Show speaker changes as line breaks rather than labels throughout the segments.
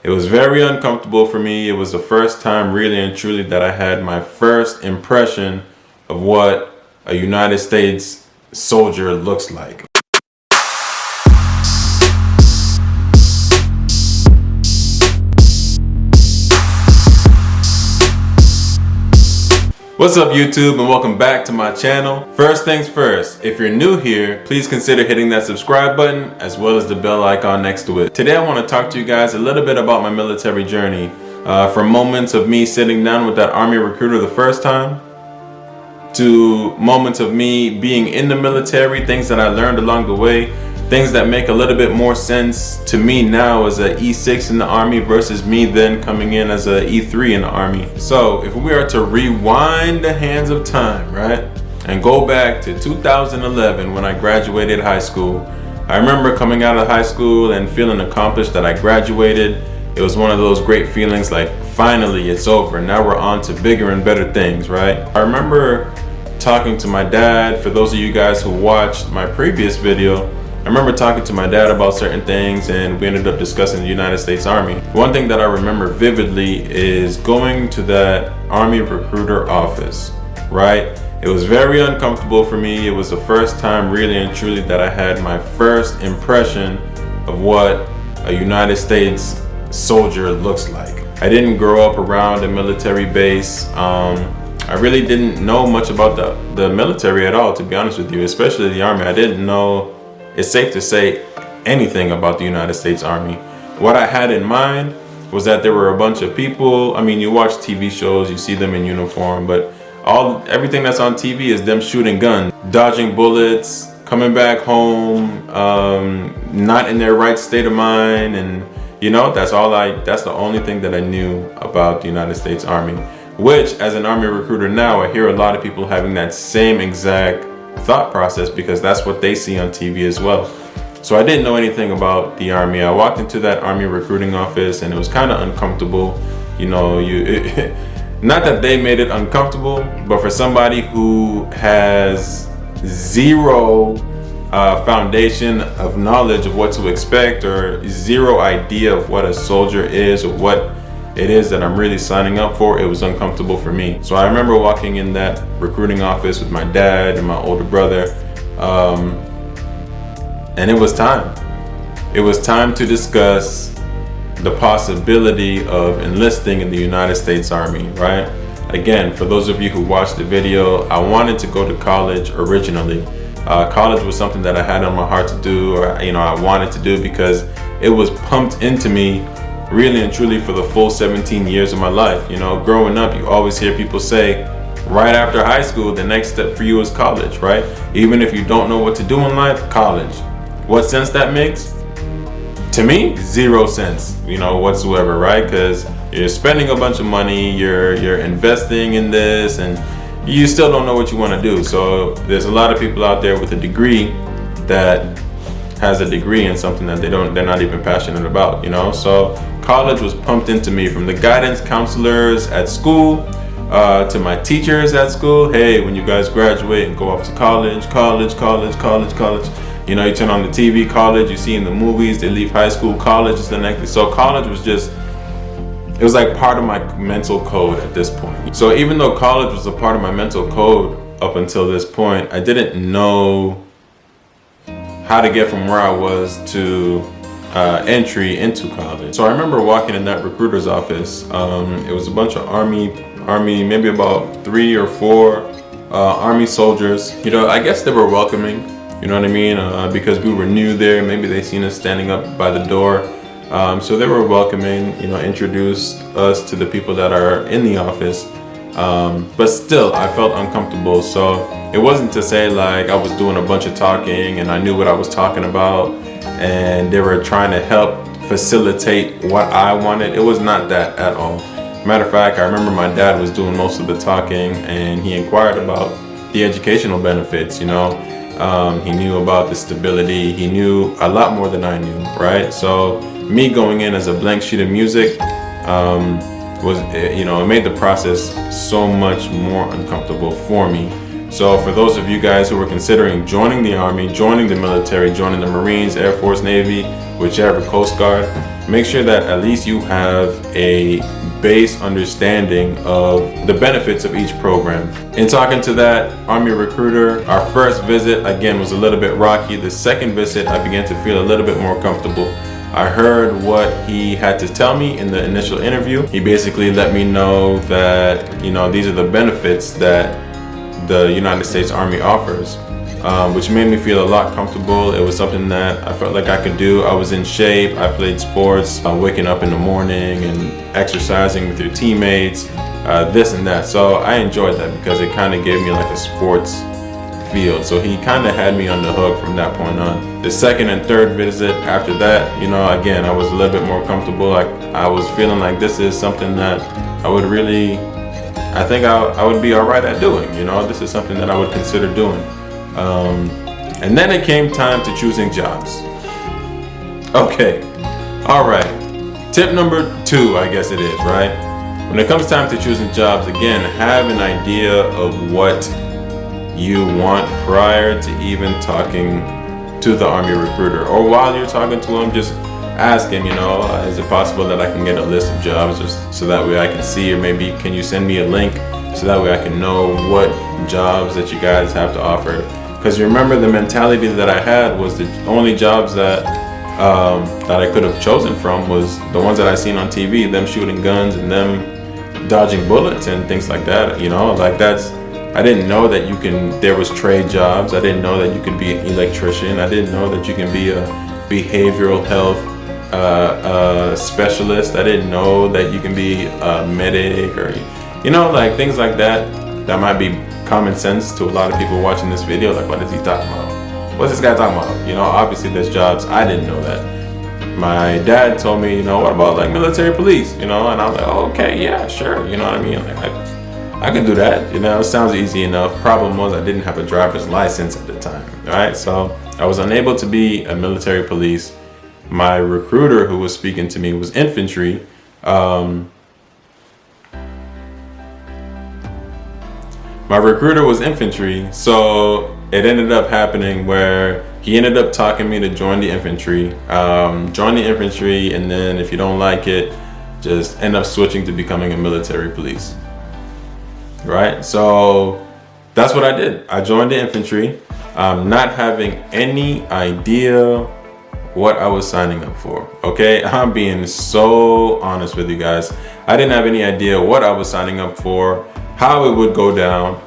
It was very uncomfortable for me. It was the first time really and truly that I had my first impression of what a United States soldier looks like. What's up YouTube, and welcome back to my channel. First things first, if you're new here, please consider hitting that subscribe button as well as the bell icon next to it. Today I want to talk to you guys a little bit about my military journey. From moments of me sitting down with that Army recruiter the first time, to moments of me being in the military, things that I learned along the way, things that make a little bit more sense to me now as a E6 in the Army versus me then coming in as a E3 in the Army. So if we are to rewind the hands of time, right, and go back to 2011 when I graduated high school, I remember coming out of high school and feeling accomplished that I graduated. It was one of those great feelings like, finally it's over, now we're on to bigger and better things, right? I remember talking to my dad. For those of you guys who watched my previous video, I remember talking to my dad about certain things, and we ended up discussing the United States Army. One thing that I remember vividly is going to that Army recruiter office, right? It was very uncomfortable for me. It was the first time really and truly that I had my first impression of what a United States soldier looks like. I didn't grow up around a military base. I really didn't know much about the military at all, to be honest with you, especially the Army. I didn't know, it's safe to say, anything about the United States Army. What I had in mind was that there were a bunch of people. I mean, you watch TV shows, you see them in uniform, but everything that's on TV is them shooting guns, dodging bullets, coming back home, not in their right state of mind, and you know, that's the only thing that I knew about the United States Army. Which, as an Army recruiter now, I hear a lot of people having that same exact thought process because that's what they see on TV as well. So I didn't know anything about the Army. I walked into that Army recruiting office and it was kind of uncomfortable. You know, not that they made it uncomfortable, but for somebody who has zero foundation of knowledge of what to expect, or zero idea of what a soldier is or what it is that I'm really signing up for, it was uncomfortable for me. So I remember walking in that recruiting office with my dad and my older brother, and it was time. It was time to discuss the possibility of enlisting in the United States Army, right? Again, for those of you who watched the video, I wanted to go to college originally. College was something that I had on my heart to do, or I wanted to do because it was pumped into me really and truly for the full 17 years of my life. You know, growing up, you always hear people say, right after high school, the next step for you is college, right? Even if you don't know what to do in life, college. What sense that makes? To me, zero sense, whatsoever, right? Because you're spending a bunch of money, you're investing in this, and you still don't know what you want to do. So there's a lot of people out there with a degree that has a degree in something that they're not even passionate about, So college was pumped into me from the guidance counselors at school to my teachers at school. Hey, when you guys graduate and go off to college. You turn on the TV, college, you see in the movies, they leave high school, college is the next. So college was it was like part of my mental code at this point. So even though college was a part of my mental code up until this point, I didn't know how to get from where I was to entry into college. So I remember walking in that recruiter's office. It was a bunch of Army, maybe about 3 or 4 Army soldiers. I guess they were welcoming, you know what I mean? Because we were new there, maybe they seen us standing up by the door. So they were welcoming, introduced us to the people that are in the office. But still, I felt uncomfortable. So it wasn't to say like I was doing a bunch of talking and I knew what I was talking about and they were trying to help facilitate what I wanted. It was not that at all. Matter of fact, I remember my dad was doing most of the talking and he inquired about the educational benefits, He knew about the stability. He knew a lot more than I knew, right? So me going in as a blank sheet of music, it made the process so much more uncomfortable for me. So for those of you guys who are considering joining the Army, joining the military, joining the Marines, Air Force, Navy, whichever, Coast Guard, make sure that at least you have a base understanding of the benefits of each program. In talking to that Army recruiter, our first visit again was a little bit rocky. The second visit, I began to feel a little bit more comfortable. I heard what he had to tell me in the initial interview. He basically let me know that, you know, these are the benefits that the United States Army offers, which made me feel a lot comfortable. It was something that I felt like I could do. I was in shape. I played sports, waking up in the morning and exercising with your teammates, this and that. So I enjoyed that because it kind of gave me like a sports field. So he kind of had me on the hook from that point on. The second and third visit after that, you know, again, I was a little bit more comfortable. Like I was feeling like this is something that I would really, I think I would be all right at doing. You know, this is something that I would consider doing. And then it came time to choosing jobs. Okay, all right. Tip number 2, I guess it is, right? When it comes time to choosing jobs, again, have an idea of what you want prior to even talking to the Army recruiter, or while you're talking to him, just ask him, you know, is it possible that I can get a list of jobs just so that way I can see, or maybe can you send me a link so that way I can know what jobs that you guys have to offer. Because you remember the mentality that I had was the only jobs that that I could have chosen from was the ones that I seen on TV, them shooting guns and them dodging bullets and things like that, you know, like that's, I didn't know that there was trade jobs. I didn't know that you could be an electrician. I didn't know that you can be a behavioral health specialist. I didn't know that you can be a medic, or, you know, like things like that. That might be common sense to a lot of people watching this video. Like, what is he talking about? What's this guy talking about? You know, obviously there's jobs. I didn't know that. My dad told me, you know, what about like military police? You know, and I was like, oh, okay, yeah, sure. You know what I mean? Like, I could do that, you know, it sounds easy enough. Problem was I didn't have a driver's license at the time, right? So I was unable to be a military police. My recruiter who was speaking to me was infantry. My recruiter was infantry, so it ended up happening where he ended up talking me to join the infantry, and then if you don't like it, just end up switching to becoming a military police. Right, so that's what I did. I joined the infantry, not having any idea what I was signing up for. Okay, I'm being so honest with you guys. I didn't have any idea what I was signing up for, how it would go down,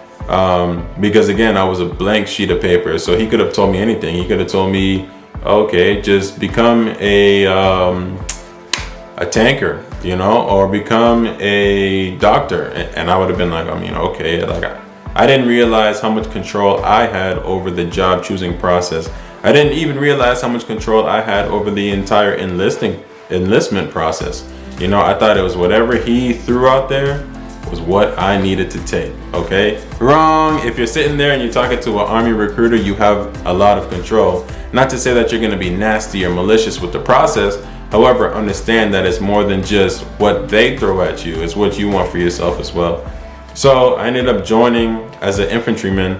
because again, I was a blank sheet of paper. So he could have told me anything. He could have told me, okay, just become a tanker, you know, or become a doctor, and I would have been like, I mean, okay, like I didn't realize how much control I had over the job choosing process. I didn't even realize how much control I had over the entire enlistment process. You know, I thought it was whatever he threw out there was what I needed to take. Okay, wrong. If you're sitting there and you're talking to an Army recruiter, you have a lot of control. Not to say that you're going to be nasty or malicious with the process. However, understand that it's more than just what they throw at you. It's what you want for yourself as well. So I ended up joining as an infantryman.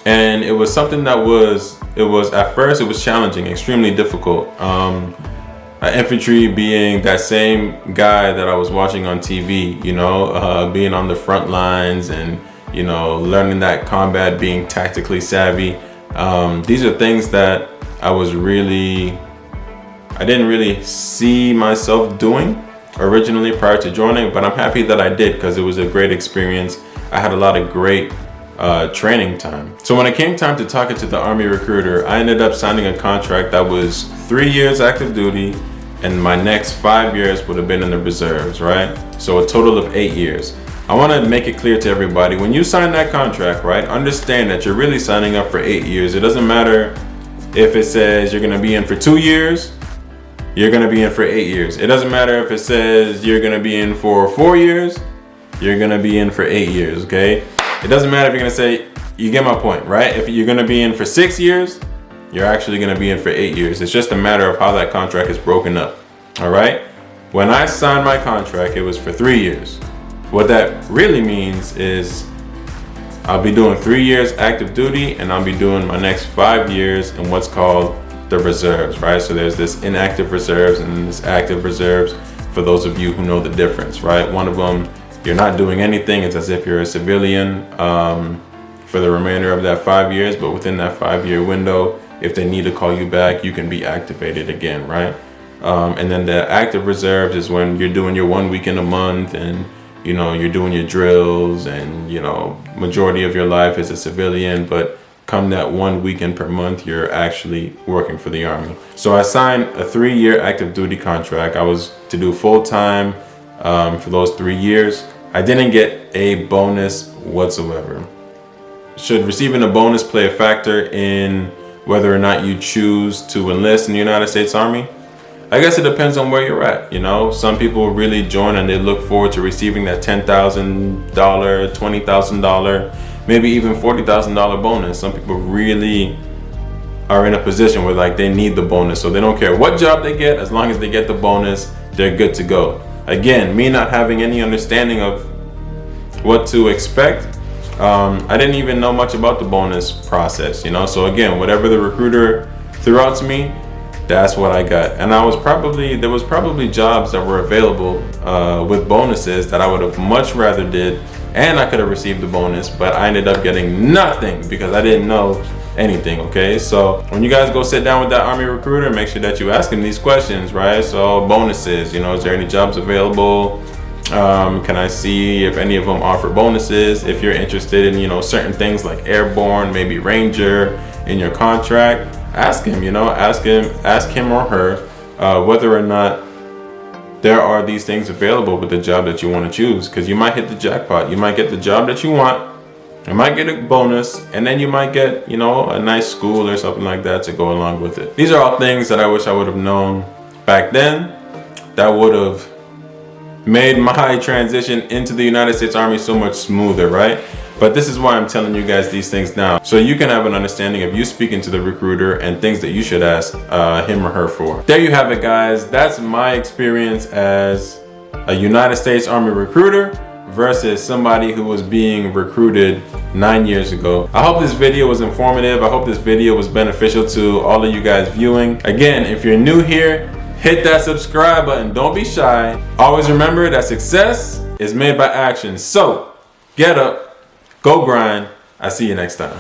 And it was something that at first it was challenging, extremely difficult. Infantry being that same guy that I was watching on TV, you know, being on the front lines and, you know, learning that combat, being tactically savvy. These are things that I didn't really see myself doing originally prior to joining, but I'm happy that I did because it was a great experience. I had a lot of great training time. So when it came time to talking to the Army recruiter, I ended up signing a contract that was 3 years active duty, and my next 5 years would have been in the reserves, right? So a total of 8 years. I want to make it clear to everybody, when you sign that contract, right, understand that you're really signing up for 8 years. It doesn't matter if it says you're going to be in for 2 years, you're going to be in for 8 years. It doesn't matter if it says you're going to be in for 4 years, you're going to be in for 8 years, okay? It doesn't matter if you're going to say, you get my point, right? If you're going to be in for 6 years, you're actually going to be in for 8 years. It's just a matter of how that contract is broken up, all right? When I signed my contract, it was for 3 years. What that really means is I'll be doing 3 years active duty, and I'll be doing my next 5 years in what's called the reserves, right? So there's this inactive reserves and this active reserves, for those of you who know the difference, right? One of them, you're not doing anything. It's as if you're a civilian for the remainder of that 5 years, but within that 5-year window, if they need to call you back, you can be activated again, right? And then the active reserves is when you're doing your 1 week in a month, and you know, you're doing your drills, and you know, majority of your life is a civilian, but come that 1 weekend per month, you're actually working for the Army. So I signed a 3-year active duty contract. I was to do full-time for those 3 years. I didn't get a bonus whatsoever. Should receiving a bonus play a factor in whether or not you choose to enlist in the United States Army? I guess it depends on where you're at. You know, some people really join and they look forward to receiving that $10,000, $20,000, maybe even $40,000 bonus. Some people really are in a position where like they need the bonus, so they don't care what job they get, as long as they get the bonus, they're good to go. Again, me not having any understanding of what to expect, I didn't even know much about the bonus process, you know. So again, whatever the recruiter threw out to me, that's what I got. And there was probably jobs that were available with bonuses that I would have much rather did, and I could have received the bonus, but I ended up getting nothing because I didn't know anything. Okay, so when you guys go sit down with that Army recruiter, make sure that you ask him these questions, right? So bonuses, you know, is there any jobs available? Can I see if any of them offer bonuses? If you're interested in, you know, certain things like airborne, maybe Ranger in your contract, ask him, you know, ask him or her whether or not there are these things available with the job that you want to choose, because you might hit the jackpot. You might get the job that you want, you might get a bonus, and then you might get, you know, a nice school or something like that to go along with it. These are all things that I wish I would have known back then that would have made my transition into the United States Army so much smoother, right? But this is why I'm telling you guys these things now, so you can have an understanding of you speaking to the recruiter and things that you should ask him or her for. There you have it, guys. That's my experience as a United States Army recruiter versus somebody who was being recruited 9 years ago. I hope this video was informative. I hope this video was beneficial to all of you guys viewing. Again, if you're new here, hit that subscribe button. Don't be shy. Always remember that success is made by action. So get up, go grind. I'll see you next time.